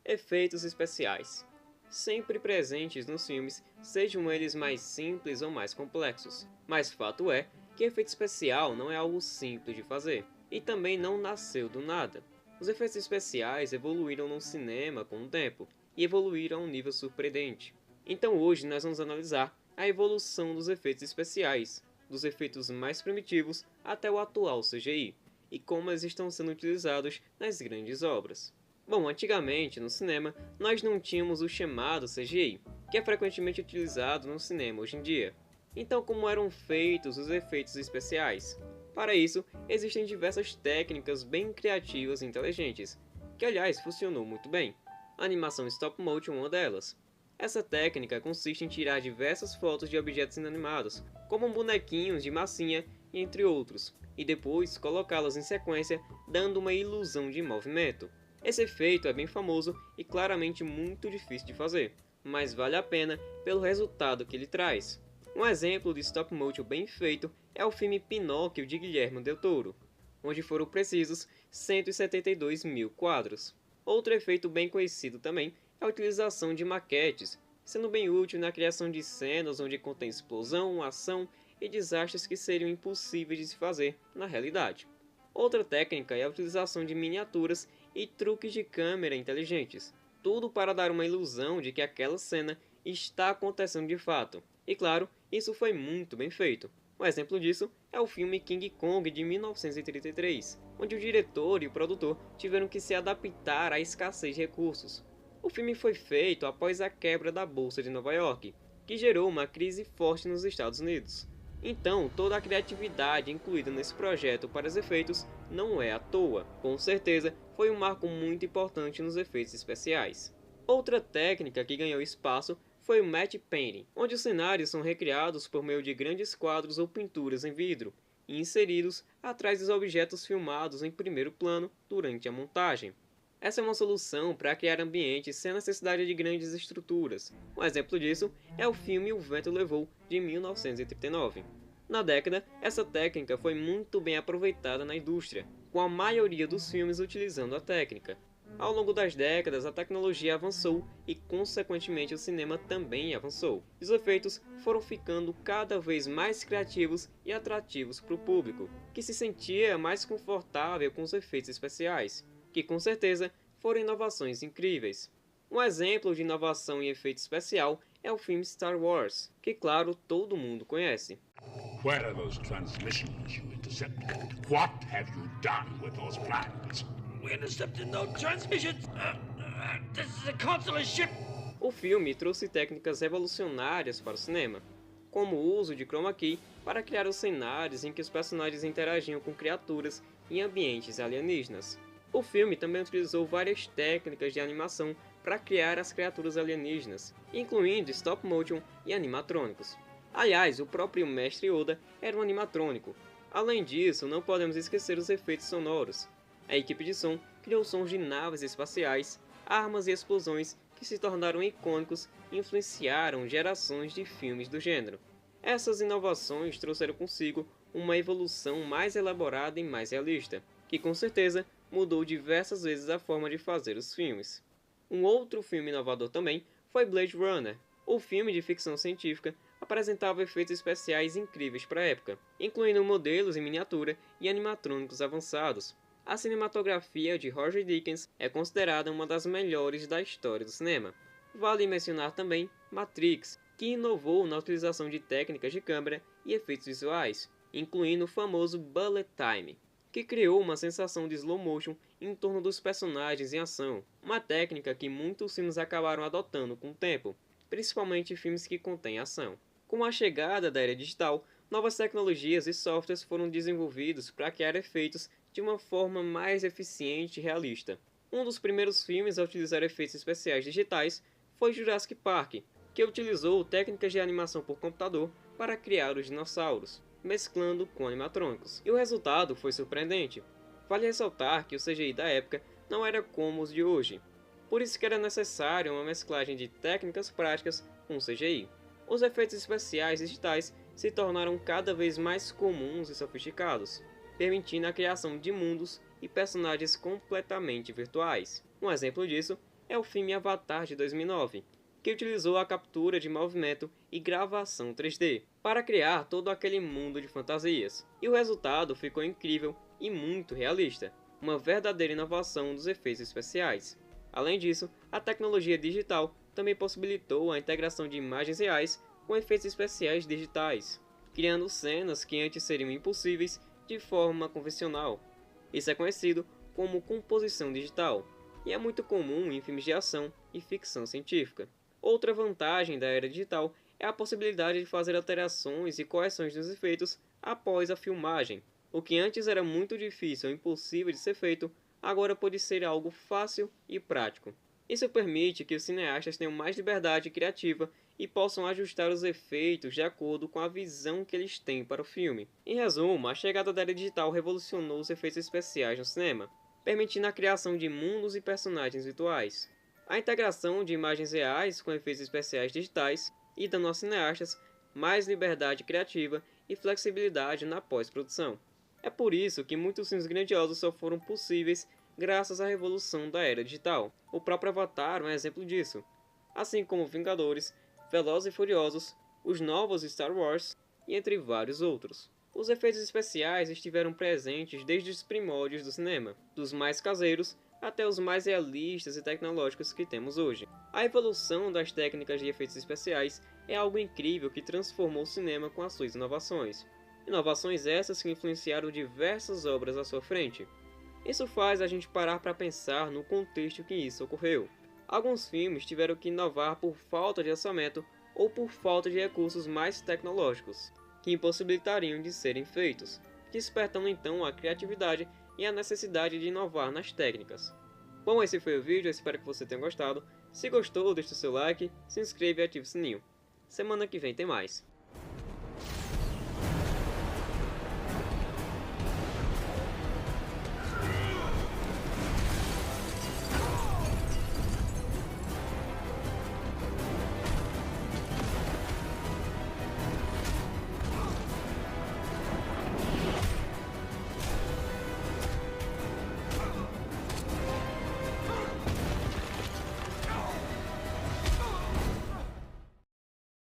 Efeitos especiais. Sempre presentes nos filmes, sejam eles mais simples ou mais complexos. Mas fato é que efeito especial não é algo simples de fazer, e também não nasceu do nada. Os efeitos especiais evoluíram no cinema com o tempo, e evoluíram a um nível surpreendente. Então hoje nós vamos analisar a evolução dos efeitos especiais, dos efeitos mais primitivos até o atual CGI, e como eles estão sendo utilizados nas grandes obras. Bom, antigamente, no cinema, nós não tínhamos o chamado CGI, que é frequentemente utilizado no cinema hoje em dia. Então, como eram feitos os efeitos especiais? Para isso, existem diversas técnicas bem criativas e inteligentes, que aliás funcionou muito bem. A animação stop motion é uma delas. Essa técnica consiste em tirar diversas fotos de objetos inanimados, como bonequinhos de massinha, entre outros, e depois colocá-las em sequência, dando uma ilusão de movimento. Esse efeito é bem famoso e claramente muito difícil de fazer, mas vale a pena pelo resultado que ele traz. Um exemplo de stop motion bem feito é o filme Pinóquio de Guillermo del Toro, onde foram precisos 172 mil quadros. Outro efeito bem conhecido também é a utilização de maquetes, sendo bem útil na criação de cenas onde contém explosão, ação e desastres que seriam impossíveis de se fazer na realidade. Outra técnica é a utilização de miniaturas e truques de câmera inteligentes, tudo para dar uma ilusão de que aquela cena está acontecendo de fato. E claro, isso foi muito bem feito. Um exemplo disso é o filme King Kong de 1933, onde o diretor e o produtor tiveram que se adaptar à escassez de recursos. O filme foi feito após a quebra da Bolsa de Nova York, que gerou uma crise forte nos Estados Unidos. Então, toda a criatividade incluída nesse projeto para os efeitos não é à toa. Com certeza, foi um marco muito importante nos efeitos especiais. Outra técnica que ganhou espaço foi o matte painting, onde os cenários são recriados por meio de grandes quadros ou pinturas em vidro, e inseridos atrás dos objetos filmados em primeiro plano durante a montagem. Essa é uma solução para criar ambientes sem necessidade de grandes estruturas. Um exemplo disso é o filme O Vento Levou, de 1939. Na década, essa técnica foi muito bem aproveitada na indústria, com a maioria dos filmes utilizando a técnica. Ao longo das décadas, a tecnologia avançou e, consequentemente, o cinema também avançou. Os efeitos foram ficando cada vez mais criativos e atrativos para o público, que se sentia mais confortável com os efeitos especiais, que com certeza foram inovações incríveis. Um exemplo de inovação em efeito especial é o filme Star Wars, que claro todo mundo conhece. Where are those transmissions you intercepted? What have you done with those plans? We intercepted no transmissions! This is a consular ship! O filme trouxe técnicas revolucionárias para o cinema, como o uso de chroma key para criar os cenários em que os personagens interagiam com criaturas em ambientes alienígenas. O filme também utilizou várias técnicas de animação para criar as criaturas alienígenas, incluindo stop motion e animatrônicos. Aliás, o próprio mestre Yoda era um animatrônico. Além disso, não podemos esquecer os efeitos sonoros. A equipe de som criou sons de naves espaciais, armas e explosões que se tornaram icônicos e influenciaram gerações de filmes do gênero. Essas inovações trouxeram consigo uma evolução mais elaborada e mais realista, que com certeza mudou diversas vezes a forma de fazer os filmes. Um outro filme inovador também foi Blade Runner. O filme de ficção científica apresentava efeitos especiais incríveis para a época, incluindo modelos em miniatura e animatrônicos avançados. A cinematografia de Roger Deakins é considerada uma das melhores da história do cinema. Vale mencionar também Matrix, que inovou na utilização de técnicas de câmera e efeitos visuais, incluindo o famoso bullet time, que criou uma sensação de slow motion em torno dos personagens em ação, uma técnica que muitos filmes acabaram adotando com o tempo, principalmente filmes que contêm ação. Com a chegada da era digital, novas tecnologias e softwares foram desenvolvidos para criar efeitos de uma forma mais eficiente e realista. Um dos primeiros filmes a utilizar efeitos especiais digitais foi Jurassic Park, que utilizou técnicas de animação por computador para criar os dinossauros, mesclando com animatrônicos. E o resultado foi surpreendente. Vale ressaltar que o CGI da época não era como os de hoje, por isso que era necessário uma mesclagem de técnicas práticas com CGI. Os efeitos especiais digitais se tornaram cada vez mais comuns e sofisticados, permitindo a criação de mundos e personagens completamente virtuais. Um exemplo disso é o filme Avatar de 2009, que utilizou a captura de movimento e gravação 3D para criar todo aquele mundo de fantasias. E o resultado ficou incrível e muito realista, uma verdadeira inovação dos efeitos especiais. Além disso, a tecnologia digital também possibilitou a integração de imagens reais com efeitos especiais digitais, criando cenas que antes seriam impossíveis de forma convencional. Isso é conhecido como composição digital, e é muito comum em filmes de ação e ficção científica. Outra vantagem da era digital é a possibilidade de fazer alterações e correções dos efeitos após a filmagem. O que antes era muito difícil ou impossível de ser feito, agora pode ser algo fácil e prático. Isso permite que os cineastas tenham mais liberdade criativa e possam ajustar os efeitos de acordo com a visão que eles têm para o filme. Em resumo, a chegada da era digital revolucionou os efeitos especiais no cinema, permitindo a criação de mundos e personagens virtuais, a integração de imagens reais com efeitos especiais digitais e dando aos cineastas mais liberdade criativa e flexibilidade na pós-produção. É por isso que muitos filmes grandiosos só foram possíveis graças à revolução da era digital. O próprio Avatar é um exemplo disso, assim como Vingadores, Velozes e Furiosos, os novos Star Wars e entre vários outros. Os efeitos especiais estiveram presentes desde os primórdios do cinema, dos mais caseiros até os mais realistas e tecnológicos que temos hoje. A evolução das técnicas de efeitos especiais é algo incrível que transformou o cinema com as suas inovações. Inovações essas que influenciaram diversas obras à sua frente. Isso faz a gente parar para pensar no contexto que isso ocorreu. Alguns filmes tiveram que inovar por falta de orçamento ou por falta de recursos mais tecnológicos, que impossibilitariam de serem feitos, despertando então a criatividade e a necessidade de inovar nas técnicas. Bom, esse foi o vídeo, eu espero que você tenha gostado. Se gostou, deixe o seu like, se inscreva e ative o sininho. Semana que vem tem mais.